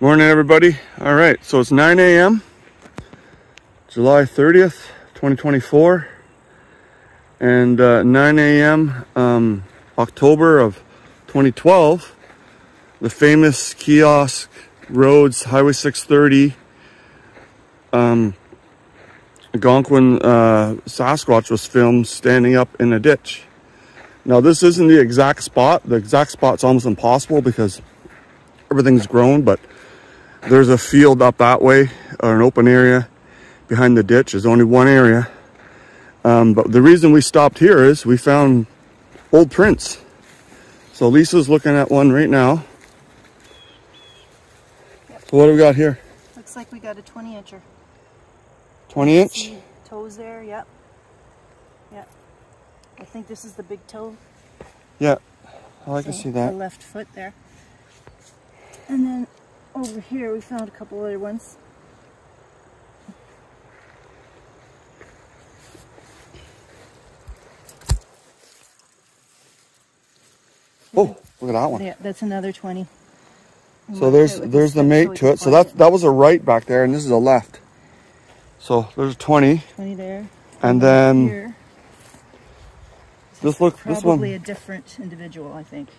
Morning, everybody. All right, so it's 9 a.m. July 30th, 2024, and 9 a.m. October of 2012, the famous kiosk roads, Highway 630, Algonquin Sasquatch was filmed standing up in a ditch. Now, this isn't the exact spot. The exact spot's almost impossible because everything's grown, but there's a field up that way, or an open area behind the ditch. There's only one area. But the reason we stopped here is we found old prints. So Lisa's looking at one right now. Yep. So what do we got here? Looks like we got a 20-incher. 20 inch? See toes there, yep. Yep. I think this is the big toe. Yeah, I can see that. The left foot there. And then over here we found a couple other ones. Oh, look at that one. Yeah, that's another 20. So there's the mate to it. So that was a right back there, and this is a left. So there's 20. 20 there. And then here, this one. Probably a different individual, I think,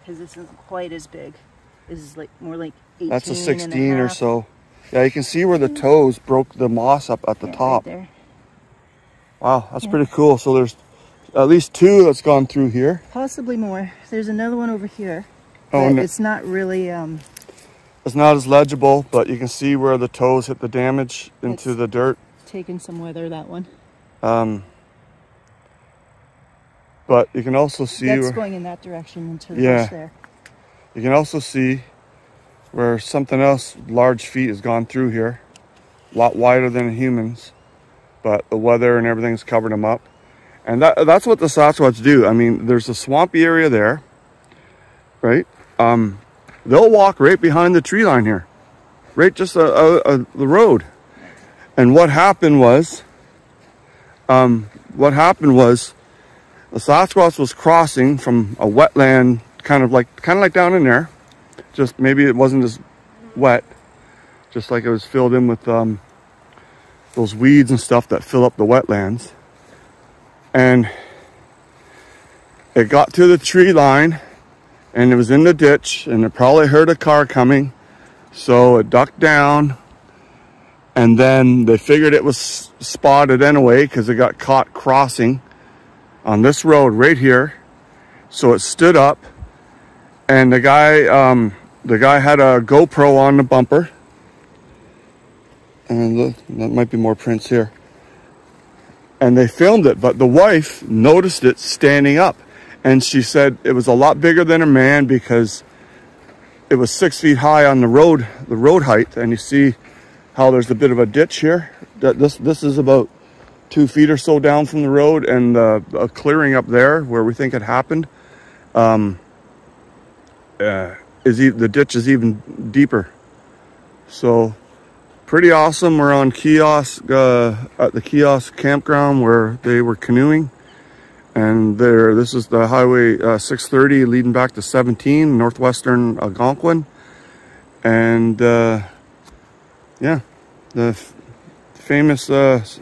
because this isn't quite as big. This is like more like 18. That's a 16 or so. Yeah, you can see where the toes broke the moss up at the top. Right there. Wow, that's pretty cool. So there's at least two that's gone through here. Possibly more. There's another one over here. Oh, no. It's not really... it's not as legible, but you can see where the toes hit the damage into the dirt. Taken some weather, that one. But you can also see that's going in that direction into the bush there. You can also see where something else, large feet, has gone through here. A lot wider than humans, but the weather and everything's covered them up. And that's what the Sasquatch do. I mean, there's a swampy area there, right? They'll walk right behind the tree line here, right just the road. And what happened was the Sasquatch was crossing from a wetland, kind of like down in there. Just maybe it wasn't as wet, just like it was filled in with those weeds and stuff that fill up the wetlands. And it got to the tree line, and it was in the ditch, and it probably heard a car coming, so it ducked down. And then they figured it was spotted anyway because it got caught crossing on this road right here. So it stood up, and the guy had a GoPro on the bumper. And look, that might be more prints here. And they filmed it, but the wife noticed it standing up. And she said it was a lot bigger than a man because it was 6 feet high on the road height. And you see how there's a bit of a ditch here. This is about 2 feet or so down from the road, and a clearing up there where we think it happened. The ditch is even deeper. So pretty awesome. We're on kiosk at the kiosk campground where they were canoeing, and this is the Highway 630 leading back to 17, northwestern Algonquin. And yeah, the famous kiosk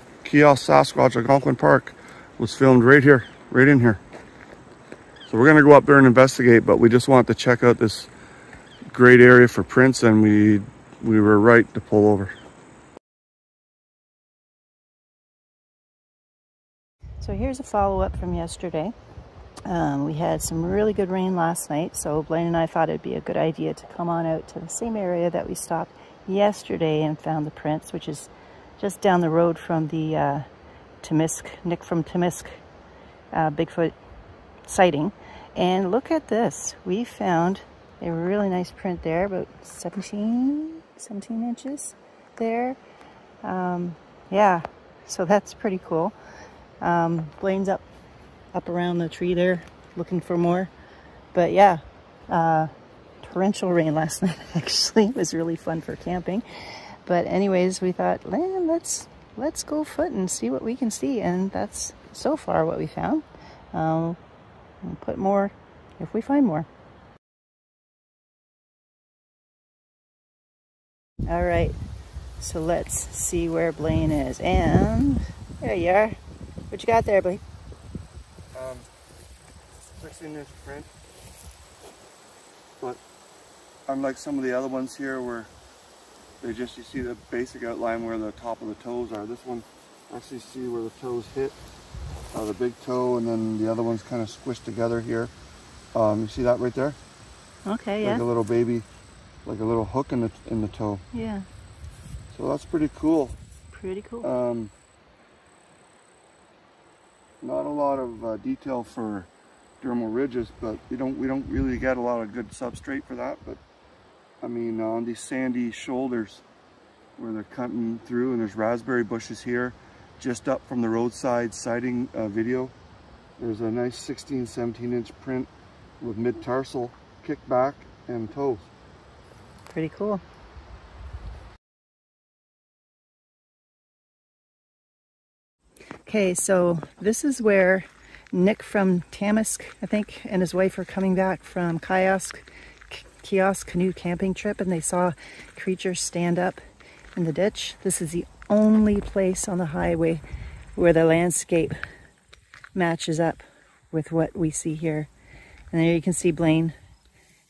Sasquatch Algonquin Park was filmed right here, right in here. So we're gonna go up there and investigate, but we just wanted to check out this great area for prints, and we were right to pull over. So here's a follow-up from yesterday. We had some really good rain last night, so Blaine and I thought it'd be a good idea to come on out to the same area that we stopped yesterday and found the prints, which is just down the road from the Nick from Temisk Bigfoot sighting. And look at this. We found a really nice print there, about 17 inches there. Yeah, so that's pretty cool. Blaine's up around the tree there looking for more. But yeah, torrential rain last night actually. It was really fun for camping. But anyways, we thought, man, let's go foot and see what we can see. And that's so far what we found. We'll put more if we find more. All right, so let's see where Blaine is. And there you are. What you got there, Blaine? 16-inch print. But unlike some of the other ones here where they just, you see the basic outline where the top of the toes are, this one actually see where the toes hit. The big toe, and then the other one's kind of squished together here. You see that right there? Okay, like yeah. a little baby, like a little hook in the toe. Yeah. So that's pretty cool. Pretty cool. Not a lot of detail for dermal ridges, but we don't really get a lot of good substrate for that. But I mean, on these sandy shoulders where they're cutting through, and there's raspberry bushes here, just up from the roadside siding video. There's a nice 17-inch print with mid-tarsal, kickback, and toes. Pretty cool. Okay, so this is where Nick from Tamisk, I think, and his wife are coming back from Kiosk canoe camping trip, and they saw creatures stand up in the ditch. This is the only place on the highway where the landscape matches up with what we see here. And there you can see Blaine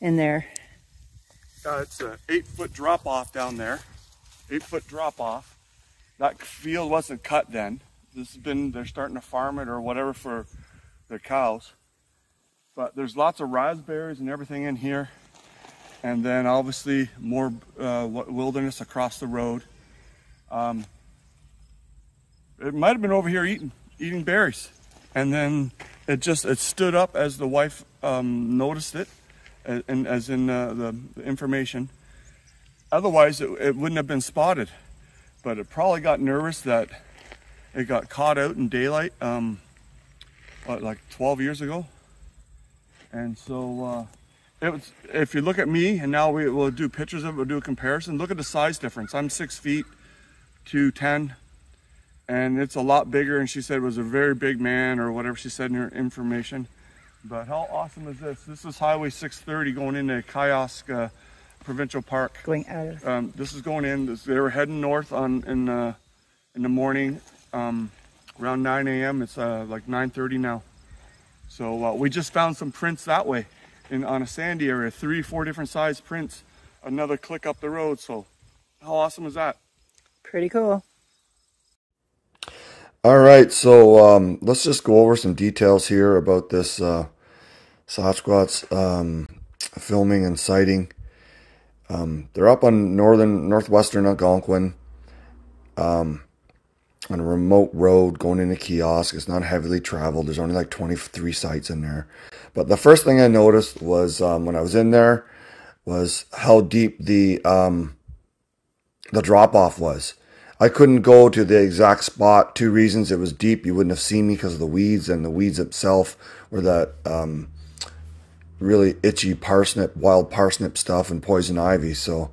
in there. It's an 8-foot drop off down there. 8-foot drop off. That field wasn't cut then. This has been, they're starting to farm it or whatever for their cows. But there's lots of raspberries and everything in here. And then obviously more wilderness across the road. It might have been over here eating berries. And then it stood up as the wife noticed it, and as in the information. Otherwise it wouldn't have been spotted. But it probably got nervous that it got caught out in daylight like 12 years ago. And so it was, if you look at me, and now we'll do pictures of it, we'll do a comparison. Look at the size difference. I'm 6 feet to 10, and it's a lot bigger. And she said it was a very big man, or whatever she said in her information. But how awesome is this? This is Highway 630 going into Kiosk Provincial Park. Going out of. This is going in. They were heading north in the morning, around 9 a.m. It's like 9:30 now. So we just found some prints that way, on a sandy area. 3-4 different size prints. Another click up the road. So how awesome is that? Pretty cool. All right, so let's just go over some details here about this Sasquatch filming and sighting. They're up on northwestern Algonquin, on a remote road going into Kiosk. It's not heavily traveled. There's only like 23 sites in there. But the first thing I noticed was when I was in there was how deep the drop-off was. I couldn't go to the exact spot. 2 reasons: it was deep, you wouldn't have seen me because of the weeds, and the weeds itself were that really itchy parsnip, wild parsnip stuff, and poison ivy. So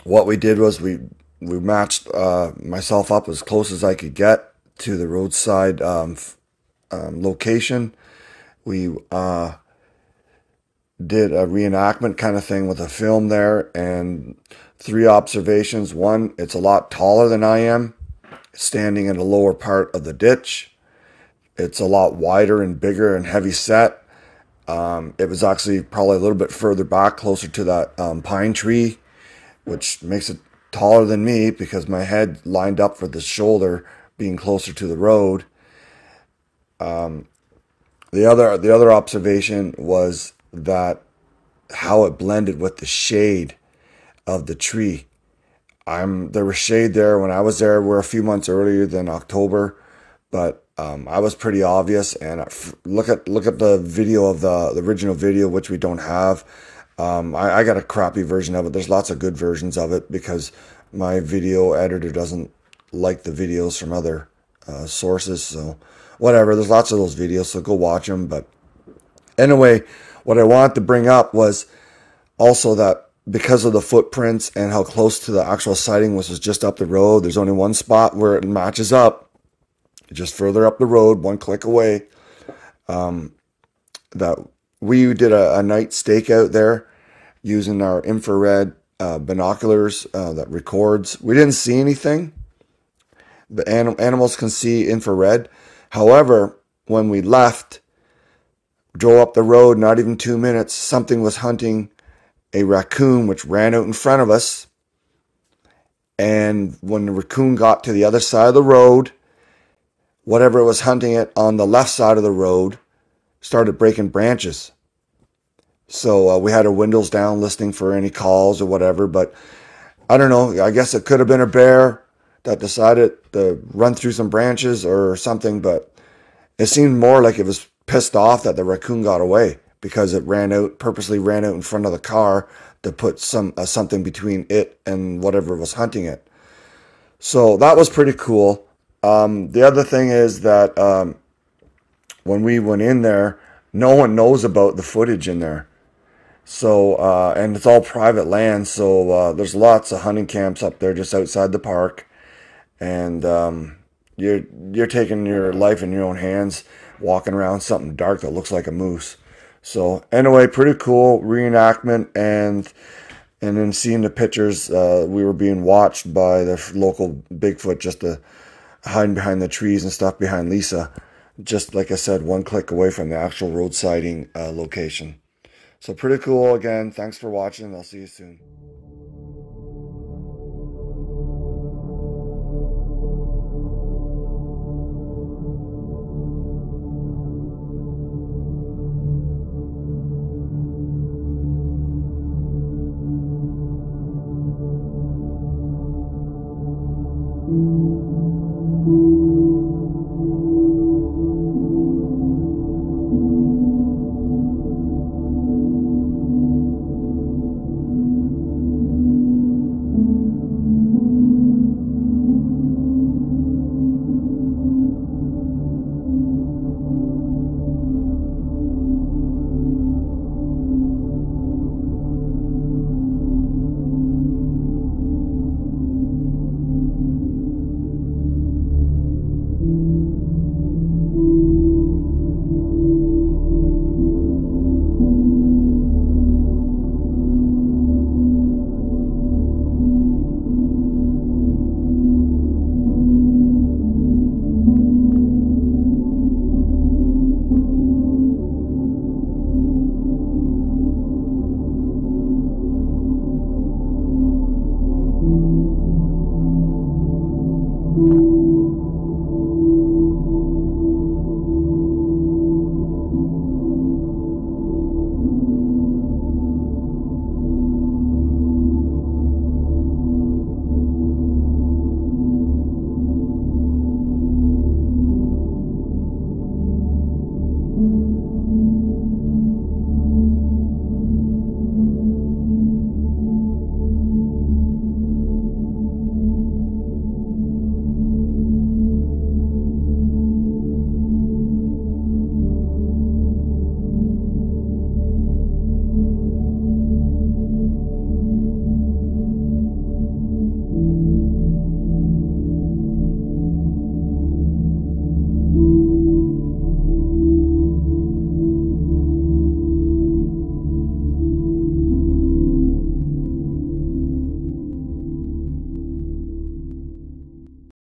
what we did was we matched myself up as close as I could get to the roadside location. We did a reenactment kind of thing with a film there, and 3 observations. One, it's a lot taller than I am, standing in the lower part of the ditch. It's a lot wider and bigger and heavy set. It was actually probably a little bit further back, closer to that pine tree, which makes it taller than me because my head lined up for the shoulder, being closer to the road. The other observation was that how it blended with the shade of the tree. There was shade there when I was there. We're a few months earlier than October, but I was pretty obvious. And look at the video of the original video, which we don't have. I got a crappy version of it. There's lots of good versions of it because my video editor doesn't like the videos from other sources. So whatever, there's lots of those videos, so go watch them. But anyway, what I wanted to bring up was also that because of the footprints and how close to the actual sighting was just up the road, there's only one spot where it matches up, just further up the road, 1 click away. That we did a night stakeout there using our infrared binoculars that records. We didn't see anything. The animals can see infrared. However, when we left, drove up the road, not even 2 minutes, something was hunting a raccoon, which ran out in front of us. And when the raccoon got to the other side of the road, whatever was hunting it on the left side of the road started breaking branches. So we had our windows down listening for any calls or whatever. But I don't know. I guess it could have been a bear that decided to run through some branches or something. But it seemed more like it was pissed off that the raccoon got away because it purposely ran out in front of the car to put something between it and whatever was hunting it. So that was pretty cool. The other thing is that when we went in there, no one knows about the footage in there. So, and it's all private land. So there's lots of hunting camps up there just outside the park. And you're taking your life in your own hands, walking around something dark that looks like a moose. So anyway, pretty cool reenactment. And then seeing the pictures, we were being watched by the local Bigfoot just to hiding behind the trees and stuff behind Lisa. Just like I said, one click away from the actual road sighting location. So pretty cool. Again, thanks for watching. I'll see you soon.